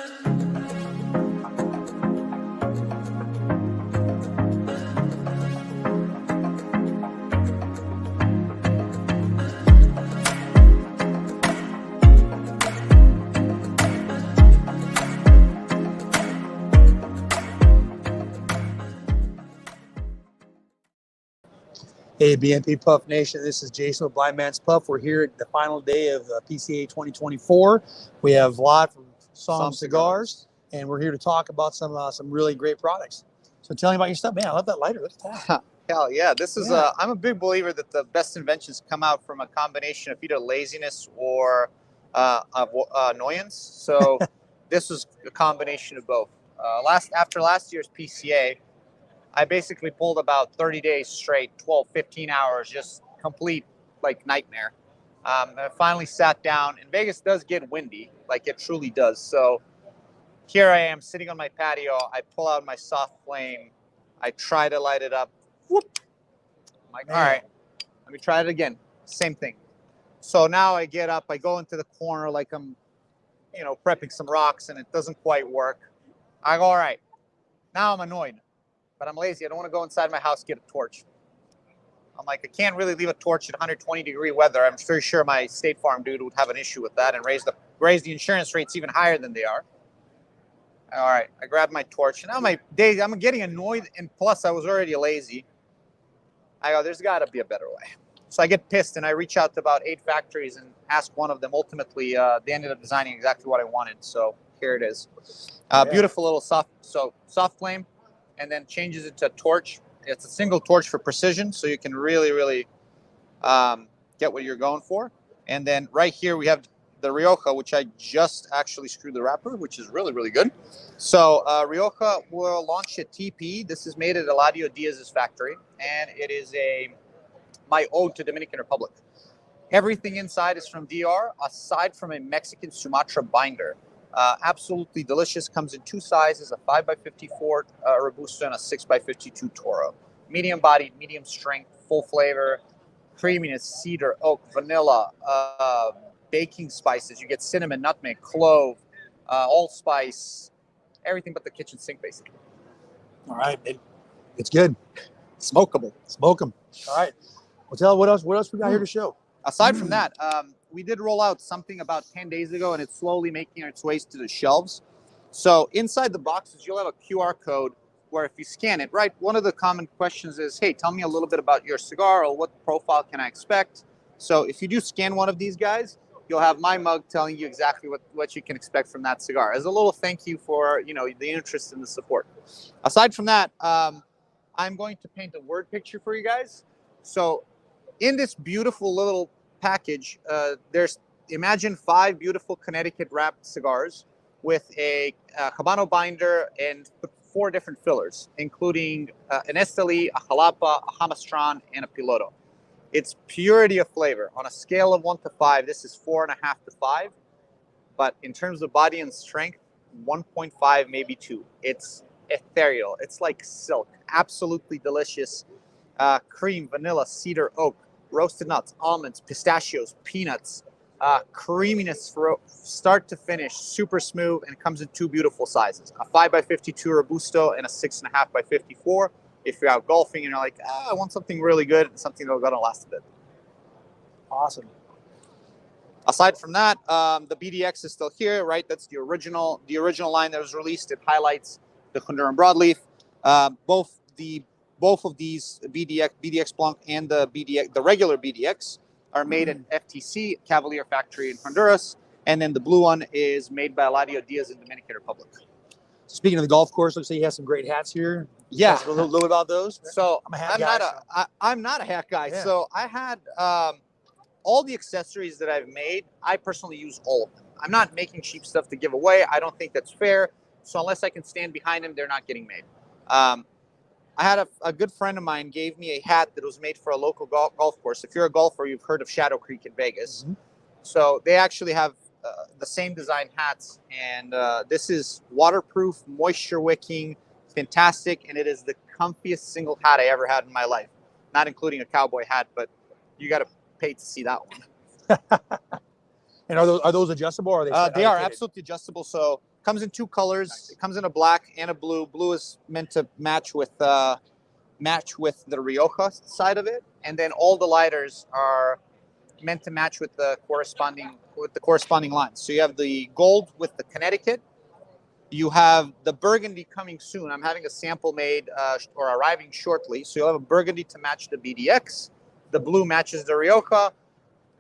Hey, BNP Puff Nation, this is Jason with Blind Man's Puff. We're here at the final day of PCA 2024. We have Vlad from Somm Cigars, and we're here to talk about some really great products. So tell me about your stuff, man. I love that lighter. Look at that. Hell yeah. This is, I'm a big believer that the best inventions come out from a combination of either laziness or annoyance. So this was a combination of both. After last year's PCA, I basically pulled about 30 days straight, 12, 15 hours, just complete like nightmare. I finally sat down, and Vegas does get windy, like it truly does. So here I am sitting on my patio. I pull out my soft flame. I try to light it up. Whoop. I'm like, all right, let me try it again. Same thing. So now I get up, I go into the corner like I'm, prepping some rocks, and it doesn't quite work. I go, all right, now I'm annoyed. But I'm lazy. I don't want to go inside my house, get a torch. I'm like, I can't really leave a torch at 120-degree weather. I'm very sure my State Farm dude would have an issue with that and raise the insurance rates even higher than they are. All right, I grabbed my torch. Now my day, I'm getting annoyed, and plus I was already lazy. I go, there's got to be a better way. So I get pissed, and I reach out to about 8 factories and ask one of them. Ultimately, they ended up designing exactly what I wanted. So here it is. Beautiful little soft flame. And then changes it to a torch. It's a single torch for precision, so you can really, really get what you're going for. And then right here we have the Rioja, which I just actually screwed the wrapper, which is really, really good. So Rioja will launch at TP. This is made at Eladio Diaz's factory, and it is my ode to Dominican Republic. Everything inside is from DR, aside from a Mexican Sumatra binder. Absolutely delicious. Comes in 2 sizes, a 5x54 Robusto and a 6x52 Toro. Medium bodied, medium strength, full flavor, creaminess, cedar, oak, vanilla, baking spices. You get cinnamon, nutmeg, clove, allspice, everything but the kitchen sink, basically. All right. It's good. Smokable. Smoke them. All right. Well, tell what else we got here to show. Aside from that, we did roll out something about 10 days ago, and it's slowly making its way to the shelves. So inside the boxes, you'll have a QR code where if you scan it, right, one of the common questions is, hey, tell me a little bit about your cigar, or what profile can I expect? So if you do scan one of these guys, you'll have my mug telling you exactly what you can expect from that cigar as a little thank you for, the interest and the support. Aside from that, I'm going to paint a word picture for you guys. So in this beautiful little package, imagine 5 beautiful Connecticut wrapped cigars with a Habano binder and 4 different fillers, including an Esteli, a Jalapa, a Jamastran, and a Piloto. It's purity of flavor. On a scale of 1 to 5, this is 4.5 to 5. But in terms of body and strength, 1.5, maybe 2. It's ethereal. It's like silk. Absolutely delicious. Cream, vanilla, cedar, oak, roasted nuts, almonds, pistachios, peanuts, creaminess from start to finish, super smooth, and comes in 2 beautiful sizes, a 5x52 Robusto and a 6.5x54. If you're out golfing and you're like, I want something really good and something that's going to last a bit. Awesome. Aside from that, the BDX is still here, right? That's the original line that was released. It highlights the Honduran broadleaf. Both of these BDX Blanc and the regular BDX are made at FTC, Cavalier Factory in Honduras. And then the blue one is made by Eladio Diaz in Dominican Republic. Speaking of the golf course, looks like you have some great hats here. Yeah. A little bit about those. So I'm not a hat guy. Yeah. So I had all the accessories that I've made, I personally use all of them. I'm not making cheap stuff to give away. I don't think that's fair. So unless I can stand behind them, they're not getting made. I had a good friend of mine gave me a hat that was made for a local golf course. If you're a golfer, you've heard of Shadow Creek in Vegas. Mm-hmm. So they actually have the same design hats. And this is waterproof, moisture wicking, fantastic. And it is the comfiest single hat I ever had in my life. Not including a cowboy hat, but you got to pay to see that one. And are those adjustable? Or are they are absolutely adjustable. So Comes in two colors. Nice. It comes in a black and a blue. Blue is meant to match with the Rioja side of it, and then all the lighters are meant to match with the corresponding lines. So you have the gold with the Connecticut. You have the burgundy coming soon. I'm having a sample made or arriving shortly. So you'll have a burgundy to match the BDX. The blue matches the Rioja,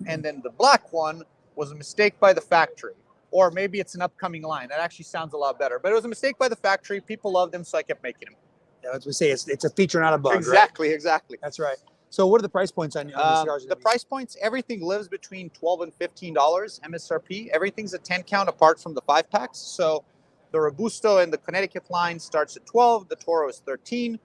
and then the black one was a mistake by the factory. Or maybe it's an upcoming line. That actually sounds a lot better. But it was a mistake by the factory. People loved them, so I kept making them. Yeah, as we say, it's a feature, not a bug. Exactly, right? Exactly. That's right. So what are the price points on the cigars? The price points, everything lives between $12 and $15 MSRP. Everything's a 10 count apart from the 5-packs. So the Robusto and the Connecticut line starts at 12. The Toro is 13.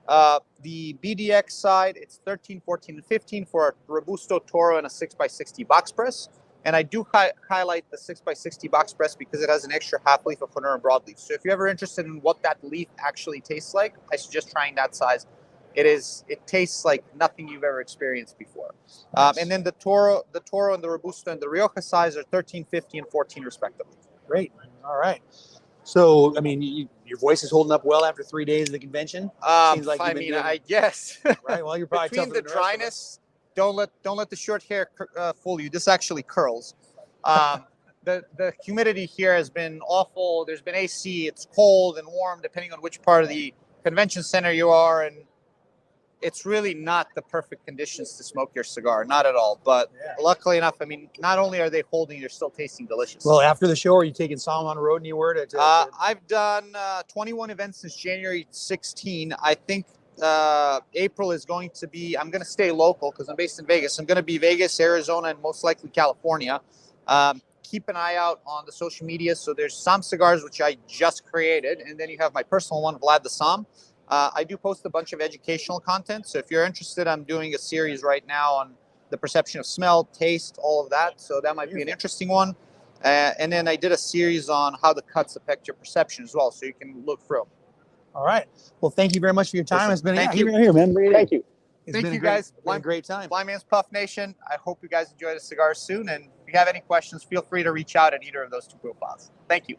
The BDX side, it's 13, 14, and 15 for a Robusto, Toro, and a 6x60 box press. And I do highlight the 6x60 box press because it has an extra half leaf of Honor and broadleaf. So if you're ever interested in what that leaf actually tastes like, I suggest trying that size. It tastes like nothing you've ever experienced before. And then the Toro and the Robusto and the Rioja size are 13, 15, and 14 respectively. Great. All right. So, I mean, your voice is holding up well after 3 days of the convention. Seems like I guess. Right. Well, you're probably between the dryness. Don't let the short hair fool you. This actually curls. The humidity here has been awful. There's been AC. It's cold and warm depending on which part of the convention center you are, and it's really not the perfect conditions to smoke your cigar. Not at all. But luckily enough, I mean, not only are they holding, they're still tasting delicious. Well, after the show, are you taking Somm on the road anywhere? I've done 21 events since January 16. I think April is going to be, I'm going to stay local because I'm based in Vegas. I'm going to be Vegas, Arizona, and most likely California. Keep an eye out on the social media. So there's Somm Cigars, which I just created. And then you have my personal one, Vlad the Somm. I do post a bunch of educational content. So if you're interested, I'm doing a series right now on the perception of smell, taste, all of that. So that might be an interesting one. And then I did a series on how the cuts affect your perception as well. So you can look through. All right. Well, thank you very much for your time. Listen, it's been thank you. Here, man. Thank you. It's thank been you, guys. Been a great time. Blind Man's Puff Nation. I hope you guys enjoy the cigars soon. And if you have any questions, feel free to reach out at either of those two profiles. Thank you.